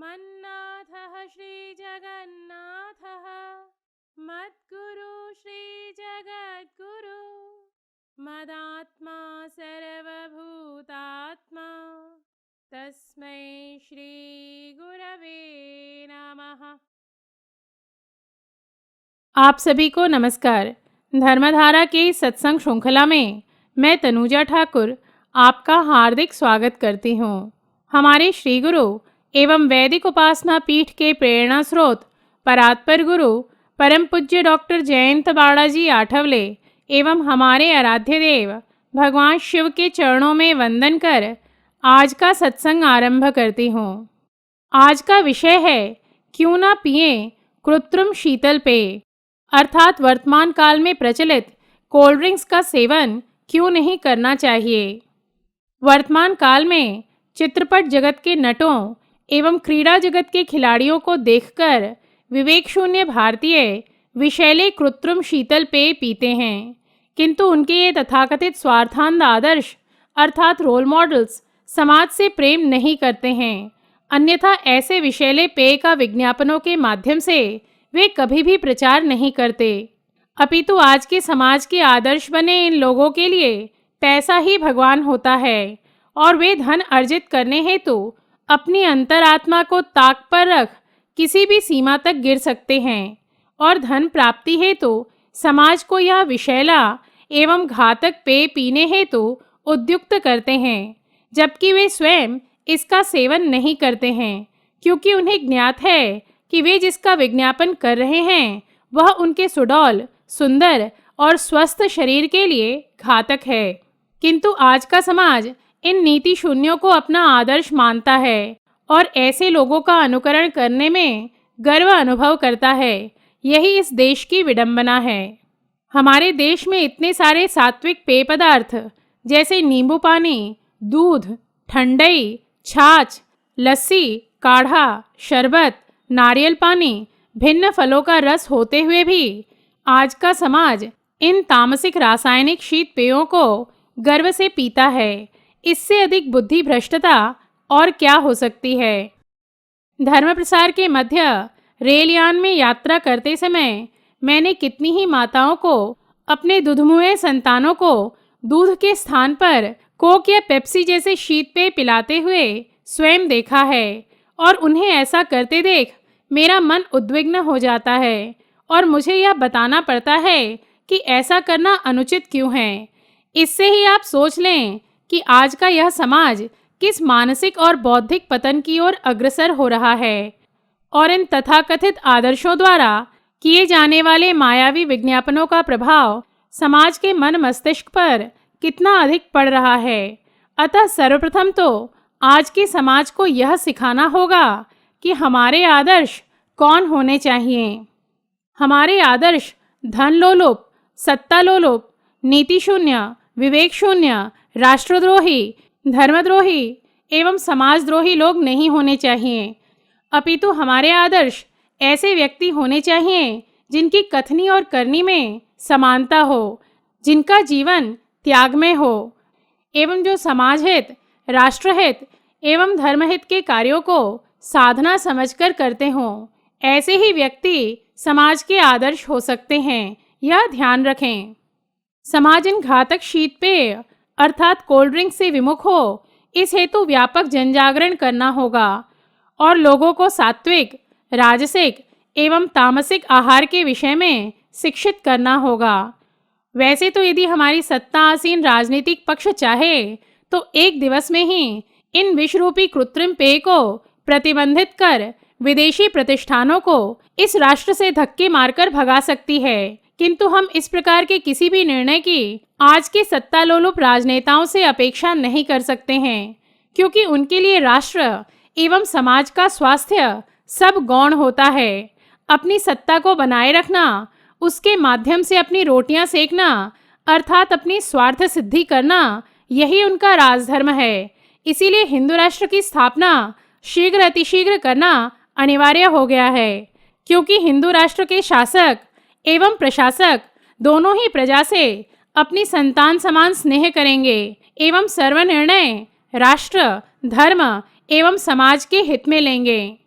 मन्नाथः श्रीजगन्नाथः मद्गुरु श्रीजगद्गुरु मदात्मा सर्वभूतात्मा तस्मै श्रीगुरवे नमः। आप सभी को नमस्कार। धर्मधारा के सत्संग श्रृंखला में मैं तनुजा ठाकुर आपका हार्दिक स्वागत करती हूँ। हमारे श्री गुरु एवं वैदिक उपासना पीठ के प्रेरणा स्रोत परात्पर गुरु परम पूज्य डॉक्टर जयंत बालाजी आठवले एवं हमारे आराध्य देव भगवान शिव के चरणों में वंदन कर आज का सत्संग आरंभ करती हूँ। आज का विषय है क्यों ना पिएं कृत्रिम शीतल पेय, अर्थात वर्तमान काल में प्रचलित कोल्ड ड्रिंक्स का सेवन क्यों नहीं करना चाहिए। वर्तमान काल में चित्रपट जगत के नटों एवं क्रीड़ा जगत के खिलाड़ियों को देखकर विवेक शून्य भारतीय विषैले कृत्रिम शीतल पेय पीते हैं, किंतु उनके ये तथाकथित स्वार्थांध आदर्श अर्थात रोल मॉडल्स समाज से प्रेम नहीं करते हैं। अन्यथा ऐसे विषैले पेय का विज्ञापनों के माध्यम से वे कभी भी प्रचार नहीं करते, अपितु आज के समाज के आदर्श बने इन लोगों के लिए पैसा ही भगवान होता है और वे धन अर्जित करने हेतु अपनी अंतरात्मा को ताक पर रख किसी भी सीमा तक गिर सकते हैं और धन प्राप्ति हेतु समाज को यह विषैला एवं घातक पेय पीने हेतु उद्युक्त करते हैं, जबकि वे स्वयं इसका सेवन नहीं करते हैं, क्योंकि उन्हें ज्ञात है कि वे जिसका विज्ञापन कर रहे हैं वह उनके सुडौल, सुंदर और स्वस्थ शरीर के लिए घातक है। किंतु आज का समाज इन नीति शून्यों को अपना आदर्श मानता है और ऐसे लोगों का अनुकरण करने में गर्व अनुभव करता है। यही इस देश की विडंबना है। हमारे देश में इतने सारे सात्विक पेय पदार्थ जैसे नींबू पानी, दूध, ठंडई, छाछ, लस्सी, काढ़ा, शरबत, नारियल पानी, भिन्न फलों का रस होते हुए भी आज का समाज इन तामसिक रासायनिक शीत पेयों को गर्व से पीता है। इससे अधिक बुद्धि भ्रष्टता और क्या हो सकती है। धर्म प्रसार के मध्य रेलयान में यात्रा करते समय मैंने कितनी ही माताओं को अपने दुधमुए संतानों को दूध के स्थान पर कोक या पेप्सी जैसे शीत पेय पिलाते हुए स्वयं देखा है और उन्हें ऐसा करते देख मेरा मन उद्विग्न हो जाता है और मुझे यह बताना पड़ता है कि ऐसा करना अनुचित क्यों है। इससे ही आप सोच लें कि आज का यह समाज किस मानसिक और बौद्धिक पतन की ओर अग्रसर हो रहा है और इन तथाकथित आदर्शों द्वारा किए जाने वाले मायावी विज्ञापनों का प्रभाव समाज के मन मस्तिष्क पर कितना अधिक पड़ रहा है। अतः सर्वप्रथम तो आज के समाज को यह सिखाना होगा कि हमारे आदर्श कौन होने चाहिए। हमारे आदर्श धन लोलुप, सत्ता लोलुप, नीति शून्य, विवेक शून्य, राष्ट्रद्रोही, धर्मद्रोही एवं समाजद्रोही लोग नहीं होने चाहिए, अपितु हमारे आदर्श ऐसे व्यक्ति होने चाहिए जिनकी कथनी और करनी में समानता हो, जिनका जीवन त्यागमय हो एवं जो समाजहित, राष्ट्रहित एवं धर्महित के कार्यों को साधना समझकर करते हों। ऐसे ही व्यक्ति समाज के आदर्श हो सकते हैं, यह ध्यान रखें। समाज इन घातक शीत पेय अर्थात कोल्ड ड्रिंक से विमुख हो, इस हेतु व्यापक जनजागरण करना होगा और लोगों को सात्विक, राजसिक एवं तामसिक आहार के विषय में शिक्षित करना होगा। वैसे तो यदि हमारी सत्ता आसीन राजनीतिक पक्ष चाहे तो एक दिवस में ही इन विषरूपी कृत्रिम पेय को प्रतिबंधित कर विदेशी प्रतिष्ठानों को इस राष्ट्र से धक्के मारकर भगा सकती है, किंतु हम इस प्रकार के किसी भी निर्णय की आज के सत्ता लोलुप राजनेताओं से अपेक्षा नहीं कर सकते हैं, क्योंकि उनके लिए राष्ट्र एवं समाज का स्वास्थ्य सब गौण होता है। अपनी सत्ता को बनाए रखना, उसके माध्यम से अपनी रोटियां सेकना अर्थात अपनी स्वार्थ सिद्धि करना, यही उनका राजधर्म है। इसीलिए हिंदू राष्ट्र की स्थापना शीघ्र अतिशीघ्र करना अनिवार्य हो गया है, क्योंकि हिंदू राष्ट्र के शासक एवं प्रशासक दोनों ही प्रजा से अपनी संतान समान स्नेह करेंगे एवं सर्व निर्णय राष्ट्र, धर्म एवं समाज के हित में लेंगे।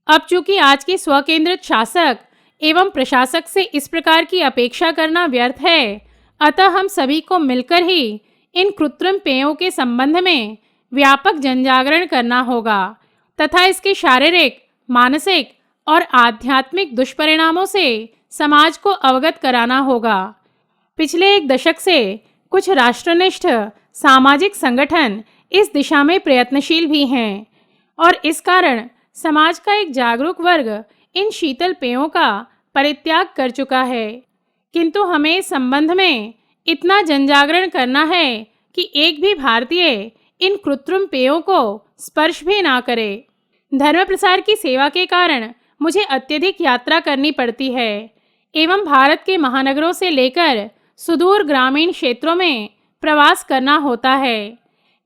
अब चूंकि आज के स्वकेंद्रित शासक एवं प्रशासक से इस प्रकार की अपेक्षा करना व्यर्थ है, अतः हम सभी को मिलकर ही इन कृत्रिम पेयों के संबंध में व्यापक जनजागरण करना होगा तथा इसके शारीरिक, मानसिक और आध्यात्मिक दुष्परिणामों से समाज को अवगत कराना होगा। पिछले एक दशक से कुछ राष्ट्रनिष्ठ सामाजिक संगठन इस दिशा में प्रयत्नशील भी हैं और इस कारण समाज का एक जागरूक वर्ग इन शीतल पेयों का परित्याग कर चुका है। किंतु हमें इस संबंध में इतना जनजागरण करना है कि एक भी भारतीय इन कृत्रिम पेयों को स्पर्श भी ना करे। धर्म प्रसार की सेवा के कारण मुझे अत्यधिक यात्रा करनी पड़ती है एवं भारत के महानगरों से लेकर सुदूर ग्रामीण क्षेत्रों में प्रवास करना होता है।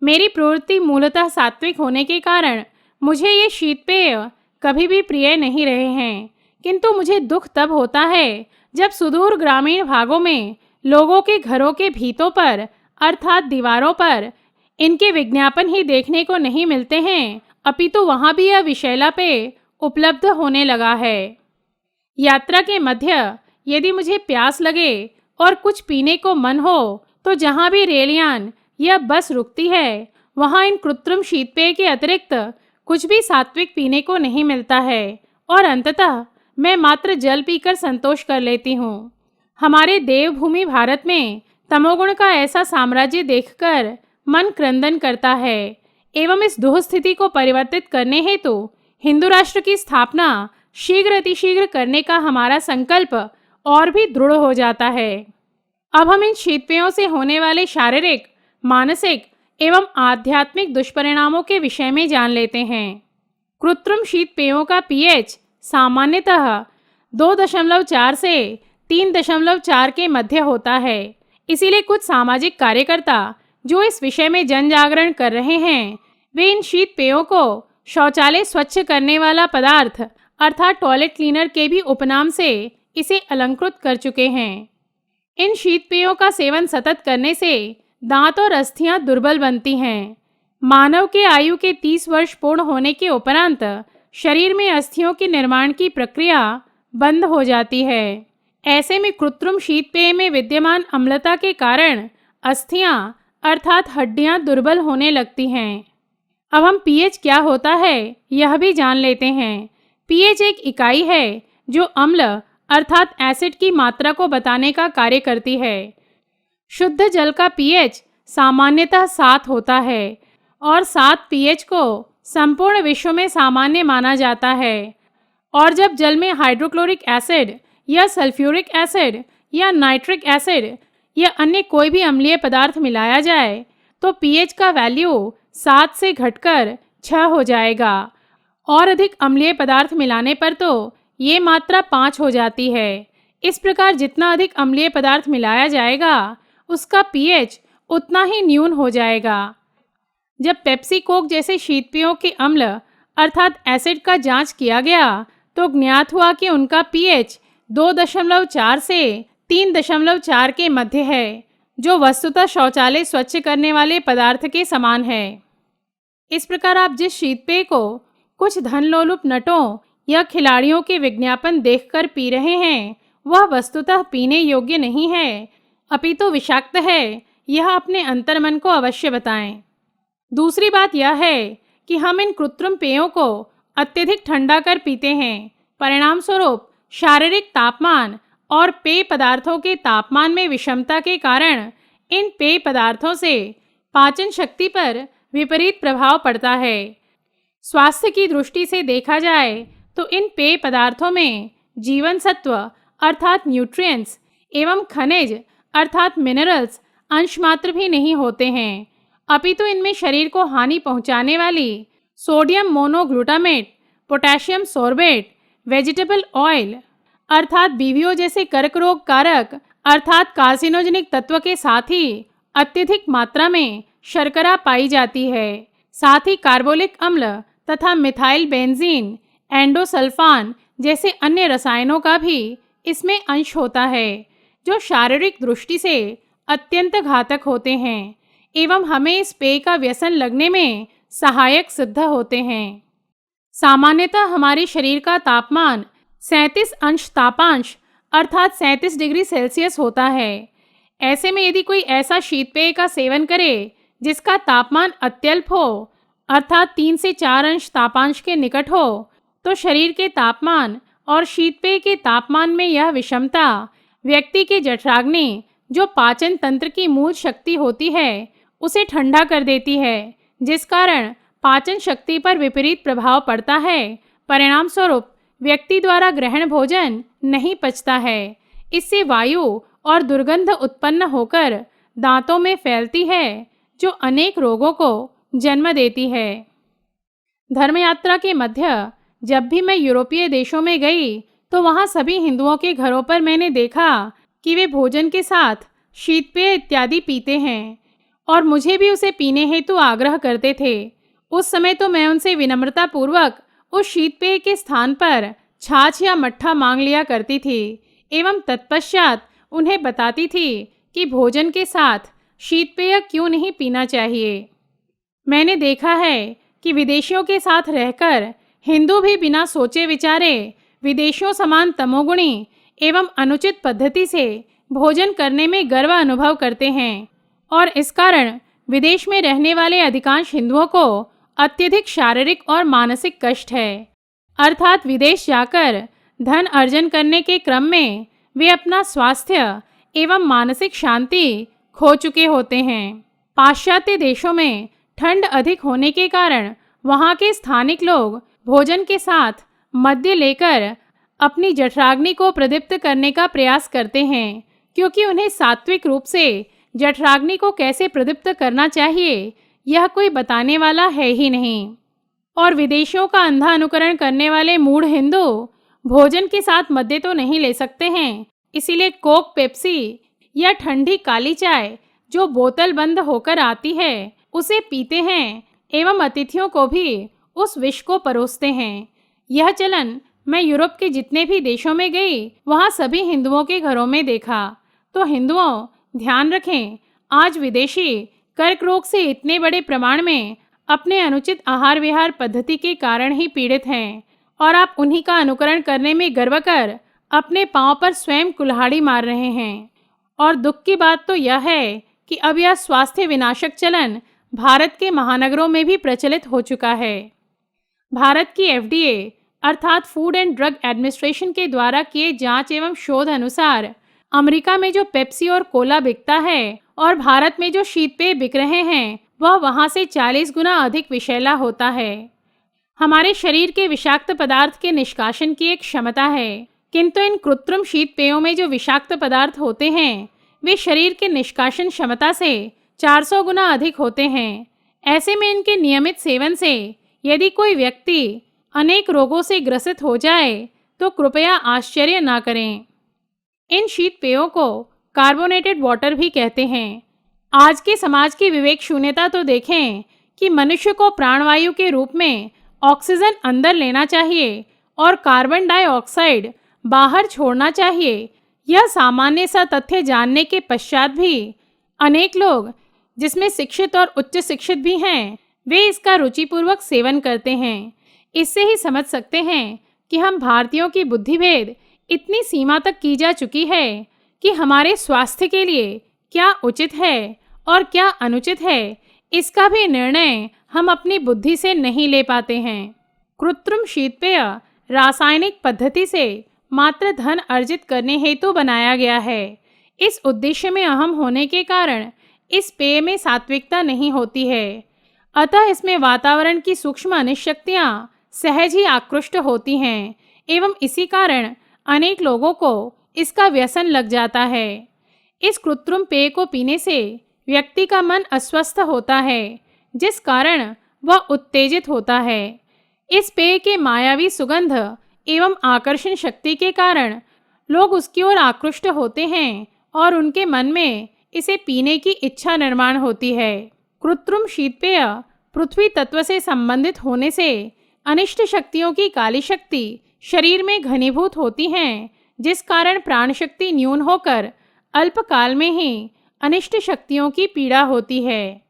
मेरी प्रवृत्ति मूलतः सात्विक होने के कारण मुझे ये शीत पेय कभी भी प्रिय नहीं रहे हैं, किंतु मुझे दुख तब होता है जब सुदूर ग्रामीण भागों में लोगों के घरों के भीतों पर अर्थात दीवारों पर इनके विज्ञापन ही देखने को नहीं मिलते हैं, अपितु वहाँ भी यह विषैला पेय उपलब्ध होने लगा है। यात्रा के मध्य यदि मुझे प्यास लगे और कुछ पीने को मन हो तो जहाँ भी रेलयान या बस रुकती है वहाँ इन कृत्रिम शीत पेय के अतिरिक्त कुछ भी सात्विक पीने को नहीं मिलता है और अंततः मैं मात्र जल पीकर संतोष कर लेती हूँ। हमारे देवभूमि भारत में तमोगुण का ऐसा साम्राज्य देखकर मन क्रंदन करता है एवं इस दुह स्थिति को परिवर्तित करने हेतु हिंदू राष्ट्र की स्थापना शीघ्र अतिशीघ्र करने का हमारा संकल्प और भी दृढ़ हो जाता है। अब हम इन शीतपेयों से होने वाले शारीरिक, मानसिक एवं आध्यात्मिक दुष्परिणामों के विषय में जान लेते हैं। कृत्रिम शीत पेयों का पीएच सामान्यतः 2.4 से 3.4 के मध्य होता है। इसीलिए कुछ सामाजिक कार्यकर्ता जो इस विषय में जन जागरण कर रहे हैं, वे इन शीत पेयों को शौचालय स्वच्छ करने वाला पदार्थ अर्थात टॉयलेट क्लीनर के भी उपनाम से इसे अलंकृत कर चुके हैं। इन शीत पेयों का सेवन सतत करने से दांत और अस्थियां दुर्बल बनती हैं। मानव के आयु के 30 वर्ष पूर्ण होने के उपरांत शरीर में अस्थियों के निर्माण की प्रक्रिया बंद हो जाती है। ऐसे में कृत्रिम शीत पेय में विद्यमान अम्लता के कारण अस्थियां अर्थात हड्डियां दुर्बल होने लगती हैं। अब हम पीएच क्या होता है यह भी जान लेते हैं। पीएच एक इकाई है जो अम्ल अर्थात एसिड की मात्रा को बताने का कार्य करती है। शुद्ध जल का पीएच सामान्यतः 7 होता है और 7 पीएच को संपूर्ण विश्व में सामान्य माना जाता है। और जब जल में हाइड्रोक्लोरिक एसिड या सल्फ्यूरिक एसिड या नाइट्रिक एसिड या अन्य कोई भी अम्लीय पदार्थ मिलाया जाए तो पीएच का वैल्यू 7 से घटकर 6 हो जाएगा और अधिक अम्लीय पदार्थ मिलाने पर तो ये मात्रा 5 हो जाती है। इस प्रकार जितना अधिक अम्लीय पदार्थ मिलाया जाएगा उसका पीएच उतना ही न्यून हो जाएगा। जब पेप्सी कोक जैसे शीत पेयों के अम्ल अर्थात एसिड का जांच किया गया तो ज्ञात हुआ कि उनका पीएच 2.4 से 3.4 के मध्य है, जो वस्तुतः शौचालय स्वच्छ करने वाले पदार्थ के समान है। इस प्रकार आप जिस शीत पेय को कुछ धनलोलुप नटों या खिलाड़ियों के विज्ञापन देखकर पी रहे हैं वह वस्तुतः पीने योग्य नहीं है, अपितु विषाक्त है। यह अपने अंतर्मन को अवश्य बताएं। दूसरी बात यह है कि हम इन कृत्रिम पेयों को अत्यधिक ठंडा कर पीते हैं। परिणाम स्वरूप शारीरिक तापमान और पेय पदार्थों के तापमान में विषमता के कारण इन पेय पदार्थों से पाचन शक्ति पर विपरीत प्रभाव पड़ता है। स्वास्थ्य की दृष्टि से देखा जाए तो इन पेय पदार्थों में जीवन सत्व अर्थात न्यूट्रिएंट्स एवं खनिज अर्थात मिनरल्स अंश मात्र भी नहीं होते हैं, अपितु इनमें शरीर को हानि पहुंचाने वाली sodium monoglutamate, potassium sorbate, vegetable oil अर्थात बीवियों जैसे कर्क रोग कारक अर्थात कार्सिनोजेनिक तत्व के साथ ही अत्यधिक मात्रा में शर्करा पाई जाती है। साथ ही कार्बोलिक अम्ल तथा मिथाइल बेंजीन, एंडोसल्फान जैसे अन्य रसायनों का भी इसमें अंश होता है, जो शारीरिक दृष्टि से अत्यंत घातक होते हैं एवं हमें इस पेय का व्यसन लगने में सहायक सिद्ध होते हैं। सामान्यतः हमारे शरीर का तापमान 37 अंश तापांश अर्थात 37 डिग्री सेल्सियस होता है। ऐसे में यदि कोई ऐसा शीत पेय का सेवन करे जिसका तापमान अत्यल्प हो अर्थात 3 से 4 अंश तापांश के निकट हो, तो शरीर के तापमान और शीत पेय के तापमान में यह विषमता व्यक्ति के जठराग्नि, जो पाचन तंत्र की मूल शक्ति होती है, उसे ठंडा कर देती है, जिस कारण पाचन शक्ति पर विपरीत प्रभाव पड़ता है। परिणाम स्वरूप व्यक्ति द्वारा ग्रहण भोजन नहीं पचता है। इससे वायु और दुर्गंध उत्पन्न होकर दांतों में फैलती है, जो अनेक रोगों को जन्म देती है। धर्म यात्रा के मध्य जब भी मैं यूरोपीय देशों में गई तो वहाँ सभी हिंदुओं के घरों पर मैंने देखा कि वे भोजन के साथ शीत पेय इत्यादि पीते हैं और मुझे भी उसे पीने हेतु आग्रह करते थे। उस समय तो मैं उनसे विनम्रता पूर्वक उस शीत पेय के स्थान पर छाछ या मट्ठा मांग लिया करती थी एवं तत्पश्चात उन्हें बताती थी कि भोजन के साथ शीत पेय क्यों नहीं पीना चाहिए। मैंने देखा है कि विदेशियों के साथ रहकर हिंदू भी बिना सोचे विचारे विदेशियों समान तमोगुणी एवं अनुचित पद्धति से भोजन करने में गर्व अनुभव करते हैं और इस कारण विदेश में रहने वाले अधिकांश हिंदुओं को अत्यधिक शारीरिक और मानसिक कष्ट है। अर्थात विदेश जाकर धन अर्जन करने के क्रम में वे अपना स्वास्थ्य एवं मानसिक शांति खो चुके होते हैं। पाश्चात्य देशों में ठंड अधिक होने के कारण वहाँ के स्थानिक लोग भोजन के साथ मद्य लेकर अपनी जठराग्नि को प्रदीप्त करने का प्रयास करते हैं, क्योंकि उन्हें सात्विक रूप से जठराग्नि को कैसे प्रदीप्त करना चाहिए यह कोई बताने वाला है ही नहीं। और विदेशियों का अंधा अनुकरण करने वाले मूढ़ हिंदू भोजन के साथ मद्य तो नहीं ले सकते हैं, इसीलिए कोक, पेप्सी या ठंडी काली चाय जो बोतल बंद होकर आती है उसे पीते हैं एवं अतिथियों को भी उस विष को परोसते हैं। यह चलन मैं यूरोप के जितने भी देशों में गई वहाँ सभी हिंदुओं के घरों में देखा। तो हिंदुओं, ध्यान रखें, आज विदेशी कर्क रोग से इतने बड़े प्रमाण में अपने अनुचित आहार विहार पद्धति के कारण ही पीड़ित हैं और आप उन्हीं का अनुकरण करने में गर्व कर अपने पांव पर स्वयं कुल्हाड़ी मार रहे हैं। और दुख की बात तो यह है कि अब यह स्वास्थ्य विनाशक चलन भारत के महानगरों में भी प्रचलित हो चुका है। भारत की FDA अर्थात फूड एंड ड्रग एडमिनिस्ट्रेशन के द्वारा किए जांच एवं शोध अनुसार अमेरिका में जो पेप्सी और कोला बिकता है और भारत में जो शीत पेय बिक रहे हैं वह वहाँ से 40 गुना अधिक विषैला होता है। हमारे शरीर के विषाक्त पदार्थ के निष्कासन की एक क्षमता है, किंतु इन कृत्रिम शीत पेयों में जो विषाक्त पदार्थ होते हैं वे शरीर के निष्कासन क्षमता से 400 गुना अधिक होते हैं। ऐसे में इनके नियमित सेवन से यदि कोई व्यक्ति अनेक रोगों से ग्रसित हो जाए तो कृपया आश्चर्य ना करें। इन शीत पेयों को कार्बोनेटेड वाटर भी कहते हैं। आज के समाज की विवेक शून्यता तो देखें कि मनुष्य को प्राणवायु के रूप में ऑक्सीजन अंदर लेना चाहिए और कार्बन डाइऑक्साइड बाहर छोड़ना चाहिए। यह सामान्य सा तथ्य जानने के पश्चात भी अनेक लोग, जिसमें शिक्षित और उच्च शिक्षित भी हैं, वे इसका रुचिपूर्वक सेवन करते हैं। इससे ही समझ सकते हैं कि हम भारतीयों की बुद्धिभेद इतनी सीमा तक की जा चुकी है कि हमारे स्वास्थ्य के लिए क्या उचित है और क्या अनुचित है इसका भी निर्णय हम अपनी बुद्धि से नहीं ले पाते हैं। कृत्रिम शीत पेय रासायनिक पद्धति से मात्र धन अर्जित करने हेतु बनाया गया है। इस उद्देश्य में अहम होने के कारण इस पेय में सात्विकता नहीं होती है, अतः इसमें वातावरण की सूक्ष्म अनिश्शक्तियाँ सहज ही आकृष्ट होती हैं एवं इसी कारण अनेक लोगों को इसका व्यसन लग जाता है। इस कृत्रिम पेय को पीने से व्यक्ति का मन अस्वस्थ होता है, जिस कारण वह उत्तेजित होता है। इस पेय के मायावी सुगंध एवं आकर्षण शक्ति के कारण लोग उसकी ओर आकृष्ट होते हैं और उनके मन में इसे पीने की इच्छा निर्माण होती है। कृत्रिम शीत पेय पृथ्वी तत्व से संबंधित होने से अनिष्ट शक्तियों की काली शक्ति शरीर में घनीभूत होती हैं, जिस कारण प्राण शक्ति न्यून होकर अल्पकाल में ही अनिष्ट शक्तियों की पीड़ा होती है।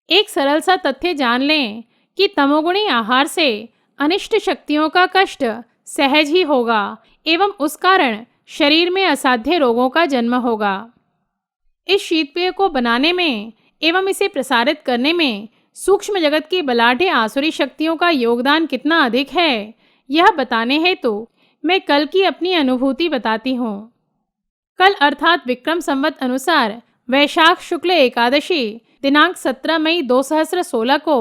एक सरल सा तथ्य जान लें कि तमोगुणी आहार से अनिष्ट शक्तियों का कष्ट सहज ही होगा एवं उस कारण शरीर में असाध्य रोगों का जन्म होगा। इस शीतपेय को बनाने में एवं इसे प्रसारित करने में सूक्ष्म जगत की बलाढ्य आसुरी शक्तियों का योगदान कितना अधिक है, यह बताने हेतु मैं कल की अपनी अनुभूति बताती हूँ। कल अर्थात विक्रम संवत अनुसार वैशाख शुक्ल एकादशी दिनांक 17 मई 2016 को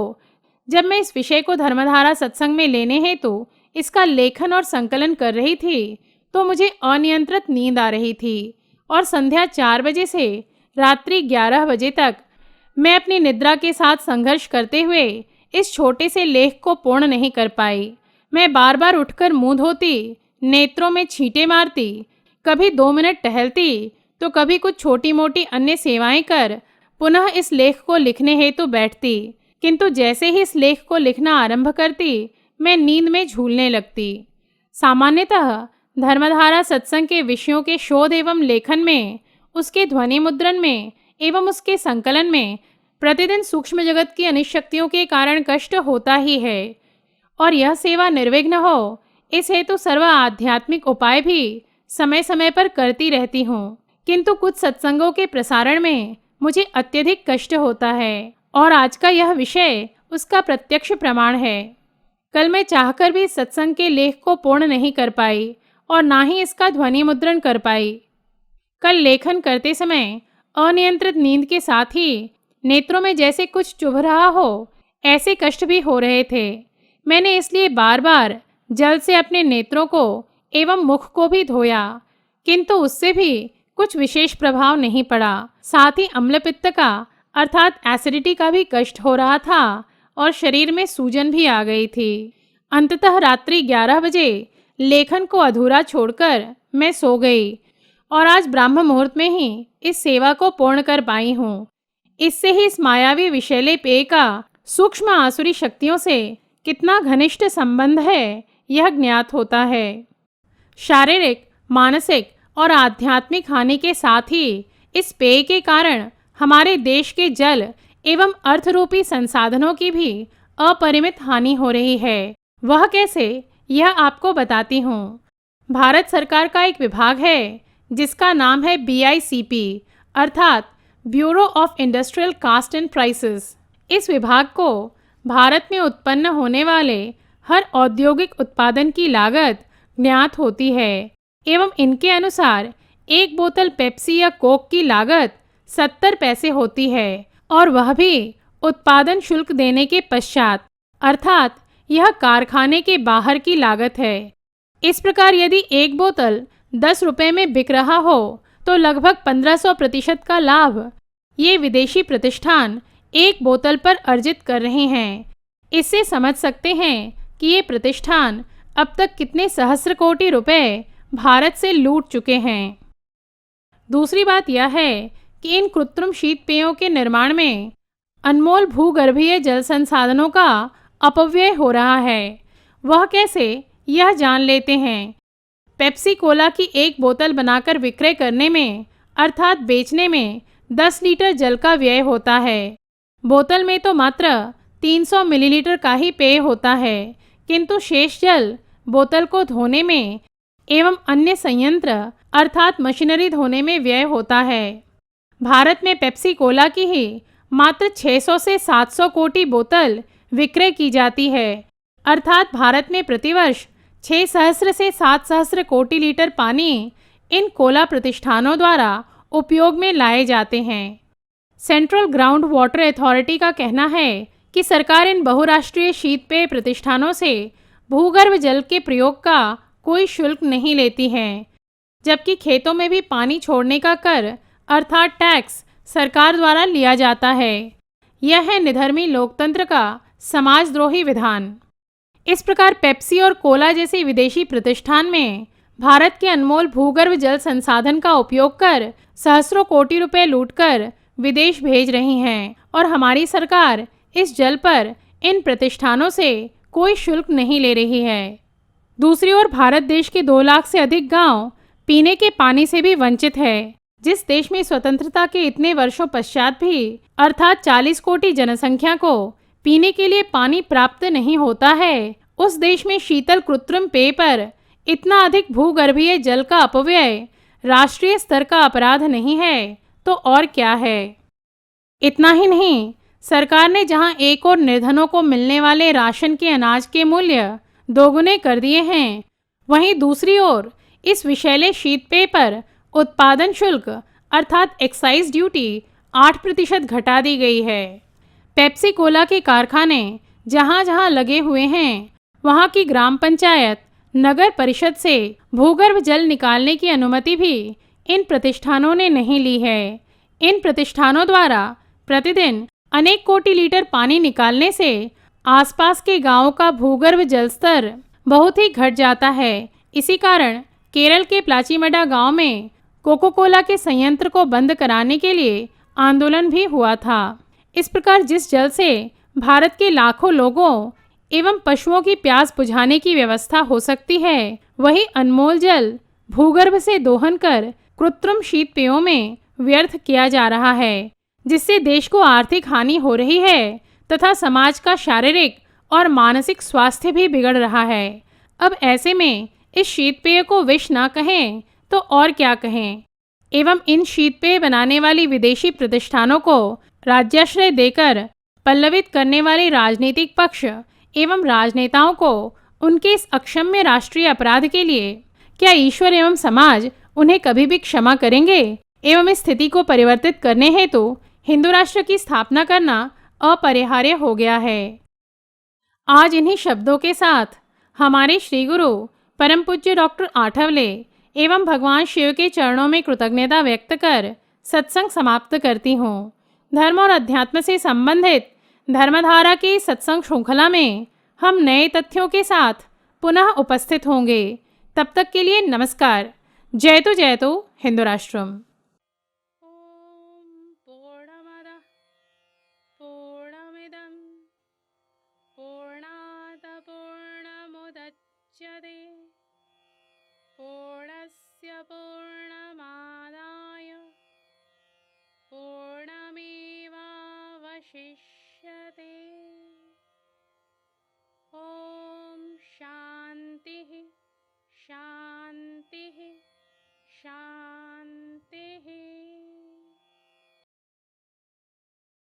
जब मैं इस विषय को धर्मधारा सत्संग में लेने हेतु इसका लेखन और संकलन कर रही थी, तो मुझे अनियंत्रित नींद आ रही थी और संध्या 4 बजे से रात्रि 11 बजे तक मैं अपनी निद्रा के साथ संघर्ष करते हुए इस छोटे से लेख को पूर्ण नहीं कर पाई। मैं बार बार उठकर मुंह धोती, नेत्रों में छींटे मारती, कभी 2 मिनट टहलती तो कभी कुछ छोटी मोटी अन्य सेवाएं कर पुनः इस लेख को लिखने हेतु बैठती, किंतु जैसे ही इस लेख को लिखना आरंभ करती मैं नींद में झूलने लगती। सामान्यतः धर्मधारा सत्संग के विषयों के शोध एवं लेखन में, उसके ध्वनि मुद्रण में एवं उसके संकलन में प्रतिदिन सूक्ष्म जगत की अनिष्ट शक्तियों के कारण कष्ट होता ही है और यह सेवा निर्विघ्न हो इस हेतु सर्व आध्यात्मिक उपाय भी समय समय पर करती रहती हूँ, किंतु कुछ सत्संगों के प्रसारण में मुझे अत्यधिक कष्ट होता है और आज का यह विषय उसका प्रत्यक्ष प्रमाण है। कल मैं चाहकर भी सत्संग के लेख को पूर्ण नहीं कर पाई और ना ही इसका ध्वनि मुद्रण कर पाई। कल लेखन करते समय अनियंत्रित नींद के साथ ही नेत्रों में जैसे कुछ चुभ रहा हो, ऐसे कष्ट भी हो रहे थे। मैंने इसलिए बार बार जल से अपने नेत्रों को एवं मुख को भी धोया, किंतु उससे भी कुछ विशेष प्रभाव नहीं पड़ा। साथ ही अम्लपित्त का अर्थात एसिडिटी का भी कष्ट हो रहा था और शरीर में सूजन भी आ गई थी। अंततः रात्रि 11 बजे लेखन को अधूरा छोड़कर मैं सो गई और आज ब्राह्म मुहूर्त में ही इस सेवा को पूर्ण कर पाई हूँ। इससे ही इस मायावी विषैले पेय का सूक्ष्म आसुरी शक्तियों से कितना घनिष्ठ संबंध है, यह ज्ञात होता है। शारीरिक, मानसिक और आध्यात्मिक हानि के साथ ही इस पेय के कारण हमारे देश के जल एवं अर्थरूपी संसाधनों की भी अपरिमित हानि हो रही है। वह कैसे, यह आपको बताती हूँ। भारत सरकार का एक विभाग है जिसका नाम है BICP अर्थात bureau of industrial cost and prices. इस विभाग को भारत में उत्पन्न होने वाले हर औद्योगिक उत्पादन की लागत ज्ञात होती है एवं इनके अनुसार एक बोतल पेप्सी या कोक की लागत 70 पैसे होती है और वह भी उत्पादन शुल्क देने के पश्चात, अर्थात यह कारखाने के बाहर की लागत है। इस प्रकार यदि एक बोतल 10 रुपये में बिक रहा हो तो लगभग 1500% का लाभ ये विदेशी प्रतिष्ठान एक बोतल पर अर्जित कर रहे हैं। इससे समझ सकते हैं कि ये प्रतिष्ठान अब तक कितने सहस्र कोटि रुपए भारत से लूट चुके हैं। दूसरी बात यह है कि इन कृत्रिम शीत पेयों के निर्माण में अनमोल भूगर्भीय जल संसाधनों का अपव्यय हो रहा है। वह कैसे, यह जान लेते हैं। पेप्सी कोला की एक बोतल बनाकर विक्रय करने में अर्थात बेचने में 10 लीटर जल का व्यय होता है। बोतल में तो मात्र 300 मिलीलीटर का ही पेय होता है, किंतु शेष जल बोतल को धोने में एवं अन्य संयंत्र अर्थात मशीनरी धोने में व्यय होता है। भारत में पेप्सी कोला की ही मात्र 600 से 700 कोटि बोतल विक्रय की जाती है, अर्थात भारत में प्रतिवर्ष 6 सहस्र से 7 सहस्र कोटि लीटर पानी इन कोला प्रतिष्ठानों द्वारा उपयोग में लाए जाते हैं। सेंट्रल ग्राउंड वाटर अथॉरिटी का कहना है कि सरकार इन बहुराष्ट्रीय शीत पेय प्रतिष्ठानों से भूगर्भ जल के प्रयोग का कोई शुल्क नहीं लेती है, जबकि खेतों में भी पानी छोड़ने का कर अर्थात टैक्स सरकार द्वारा लिया जाता है। यह है निधर्मी लोकतंत्र का समाजद्रोही विधान। इस प्रकार पेप्सी और कोला जैसे विदेशी प्रतिष्ठान में भारत के अनमोल भूगर्भ जल संसाधन का उपयोग कर सहस्रों कोटि रुपए लूटकर विदेश भेज रही हैं और हमारी सरकार इस जल पर इन प्रतिष्ठानों से कोई शुल्क नहीं ले रही है। दूसरी ओर भारत देश के 2 लाख से अधिक गांव पीने के पानी से भी वंचित है। जिस देश में स्वतंत्रता के इतने वर्षों पश्चात भी अर्थात 40 कोटि जनसंख्या को पीने के लिए पानी प्राप्त नहीं होता है, उस देश में शीतल कृत्रिम पेय पर इतना अधिक भूगर्भीय जल का अपव्यय राष्ट्रीय स्तर का अपराध नहीं है तो और क्या है। इतना ही नहीं, सरकार ने जहां एक और निर्धनों को मिलने वाले राशन के अनाज के मूल्य दोगुने कर दिए हैं, वहीं दूसरी ओर इस विषैले शीत पेय पर उत्पादन शुल्क अर्थात एक्साइज ड्यूटी 8% घटा दी गई है। पेप्सी कोला के कारखाने जहां जहां लगे हुए हैं, वहां की ग्राम पंचायत नगर परिषद से भूगर्भ जल निकालने की अनुमति भी इन प्रतिष्ठानों ने नहीं ली है। इन प्रतिष्ठानों द्वारा प्रतिदिन अनेक कोटि लीटर पानी निकालने से आसपास के गांवों का भूगर्भ जल स्तर बहुत ही घट जाता है। इसी कारण केरल के प्लाचीमडा गांव में कोको कोला के संयंत्र को बंद कराने के लिए आंदोलन भी हुआ था। इस प्रकार जिस जल से भारत के लाखों लोगों एवं पशुओं की प्यास बुझाने की व्यवस्था हो सकती है, वही अनमोल जल भूगर्भ से दोहन कर कृत्रिम शीत पेयों में व्यर्थ किया जा रहा है, जिससे देश को आर्थिक हानि हो रही है तथा समाज का शारीरिक और मानसिक स्वास्थ्य भी बिगड़ रहा है। अब ऐसे में इस शीत पेय को विष ना कहें तो और क्या कहें। एवं इन शीत पेय बनाने वाली विदेशी प्रतिष्ठानों को राज्याश्रय देकर पल्लवित करने वाले राजनीतिक पक्ष एवं राजनेताओं को उनके इस अक्षम्य राष्ट्रीय अपराध के लिए क्या ईश्वर एवं समाज उन्हें कभी भी क्षमा करेंगे। एवं इस स्थिति को परिवर्तित करने हेतु हिंदू राष्ट्र की स्थापना करना अपरिहार्य हो गया है। आज इन्हीं शब्दों के साथ हमारे श्री गुरु परम पूज्य डॉक्टर आठवले एवं भगवान शिव के चरणों में कृतज्ञता व्यक्त कर सत्संग समाप्त करती हूँ। धर्म और अध्यात्म से संबंधित धर्मधारा की सत्संग श्रृंखला में हम नए तथ्यों के साथ पुनः उपस्थित होंगे। तब तक के लिए नमस्कार। जय तो हिंदू राष्ट्रम। पूर्णमदः पूर्णमिदं पूर्णात् पूर्णमुदच्यते पूर्णस्य पूर्णमादाय पूर्णमेवावशिष्यते।